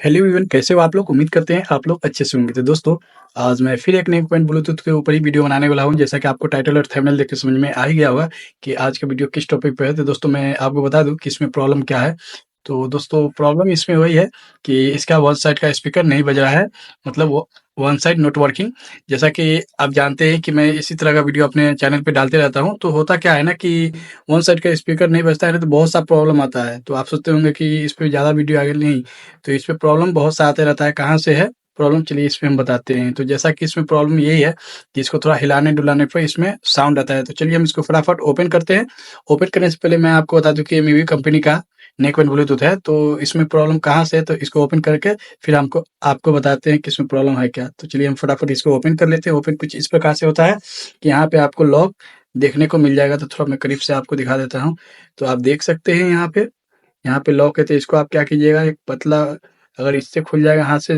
Hello everyone, कैसे हो आप लोग? उम्मीद करते हैं आप लोग अच्छे से होंगे। तो दोस्तों, आज मैं फिर एक नई पॉइंट ब्लूटूथ के ऊपर ही वीडियो बनाने वाला हूँ। जैसा कि आपको टाइटल और थंबनेल देख के समझ में आ ही गया होगा कि आज का वीडियो किस टॉपिक पे है। तो दोस्तों, मैं आपको बता दूँ कि इसमें प्रॉब्लम क्या है। तो दोस्तों, प्रॉब्लम इसमें वही है कि इसका वन साइड का स्पीकर नहीं बज रहा है, मतलब वो वन साइड नॉट वर्किंग। जैसा कि आप जानते हैं कि मैं इसी तरह का वीडियो अपने चैनल पे डालते रहता हूँ। तो होता क्या है ना कि वन साइड का स्पीकर नहीं बजता है ना, तो बहुत सा प्रॉब्लम आता है। तो आप सोचते होंगे कि इस पे ज़्यादा वीडियो आगे नहीं, तो इस पे प्रॉब्लम बहुत सा आते रहता है। कहाँ से है प्रॉब्लम, चलिए इस पे हम बताते हैं। तो जैसा कि इसमें प्रॉब्लम यही है कि इसको थोड़ा हिलाने-डुलाने पे इसमें साउंड आता है। तो चलिए हम इसको फटाफट ओपन करते हैं। ओपन करने से पहले मैं आपको बता दूँ कि ये मीवी कंपनी का नेकबैंड ब्लूटूथ है। तो इसमें प्रॉब्लम कहाँ से है, तो इसको ओपन करके फिर हमको आपको बताते हैं कि इसमें प्रॉब्लम है क्या। तो चलिए हम फटाफट इसको ओपन कर लेते हैं। ओपन कुछ इस प्रकार से होता है कि यहाँ पे आपको लॉक देखने को मिल जाएगा। तो थोड़ा मैं करीब से आपको दिखा देता हूँ। तो आप देख सकते हैं यहाँ पे लॉक है। तो इसको आप क्या कीजिएगा, एक पतला, अगर इससे खुल जाएगा हाथ से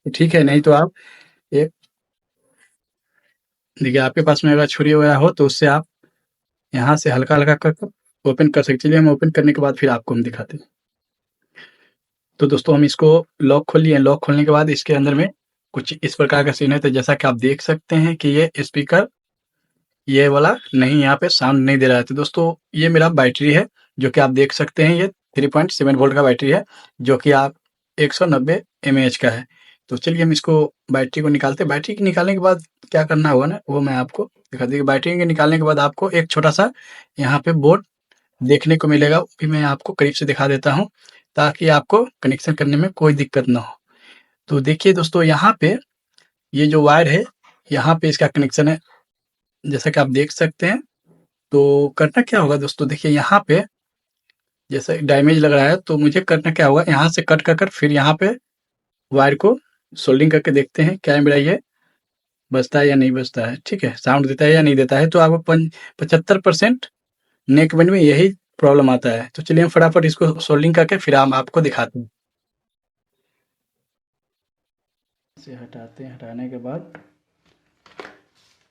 तो ठीक है, नहीं तो आप एक, देखिए आपके पास में अगर छुरी वगैरह हो तो उससे आप यहाँ से हल्का-हल्का कर कर ओपन कर सकते। चलिए हम ओपन करने के बाद फिर आपको हम दिखाते हैं। तो दोस्तों, हम इसको लॉक खोल लिए। लॉक खोलने के बाद इसके अंदर में कुछ इस प्रकार का सीन है। तो जैसा कि आप देख सकते हैं कि ये स्पीकर ये वाला नहीं, यहाँ पे साउंड नहीं दे रहा है। तो दोस्तों, ये मेरा बैटरी है, जो कि आप देख सकते हैं ये 3.7 वोल्ट का बैटरी है, जो कि आप 190 एमएएच का है। तो चलिए हम इसको बैटरी को निकालते हैं। बैटरी को निकालने के बाद क्या करना होगा ना, वो मैं आपको दिखा दूँ। बैटरी के निकालने के बाद आपको एक छोटा-सा यहाँ पे बोर्ड देखने को मिलेगा, वो भी मैं आपको करीब से दिखा देता हूँ, ताकि आपको कनेक्शन करने में कोई दिक्कत ना हो। तो देखिए दोस्तों, यहाँ पे ये जो वायर है, यहाँ पे इसका कनेक्शन है, जैसा कि आप देख सकते हैं। तो करना क्या होगा दोस्तों, देखिए यहाँ पे जैसे डैमेज लग रहा है, तो मुझे करना क्या होगा, यहाँ से कट कर कर फिर यहाँ पे वायर को सोल्डिंग करके देखते हैं क्या मेरा ये बजता है या नहीं बजता है। ठीक है, साउंड देता है या नहीं देता है। तो आपको 75% नेकबैंड में यही प्रॉब्लम आता है। तो चलिए हम फटाफट इसको सोल्डिंग करके फिर हम आपको दिखाते हैं। इसे हटाते हैं, हटाने के बाद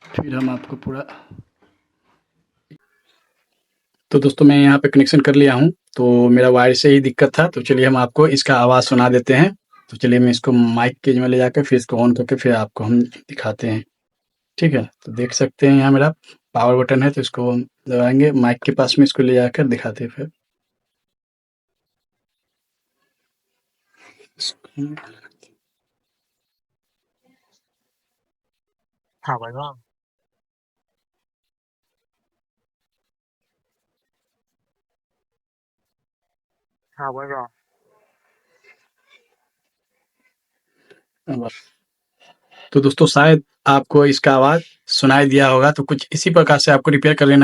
फिर हम आपको पूरा, तो दोस्तों मैं यहाँ पे कनेक्शन कर लिया हूँ। तो मेरा वायर से ही दिक्कत था। तो चलिए हम आपको इसका आवाज़ सुना देते हैं। तो चलिए मैं इसको माइक केज में ले जाकर फिर इसको ऑन करके फिर आपको हम दिखाते हैं। ठीक है, तो देख सकते हैं यहाँ मेरा पावर बटन है, तो इसको हम दबाएँगे, माइक के पास में इसको ले जाकर दिखाते हैं फिर। हाँ भाई वाह। हाँ भाई वाह। तो दोस्तों, शायद आपको इसका आवाज़ सुनाई दिया होगा। तो कुछ इसी प्रकार से आपको रिपेयर कर लेना है।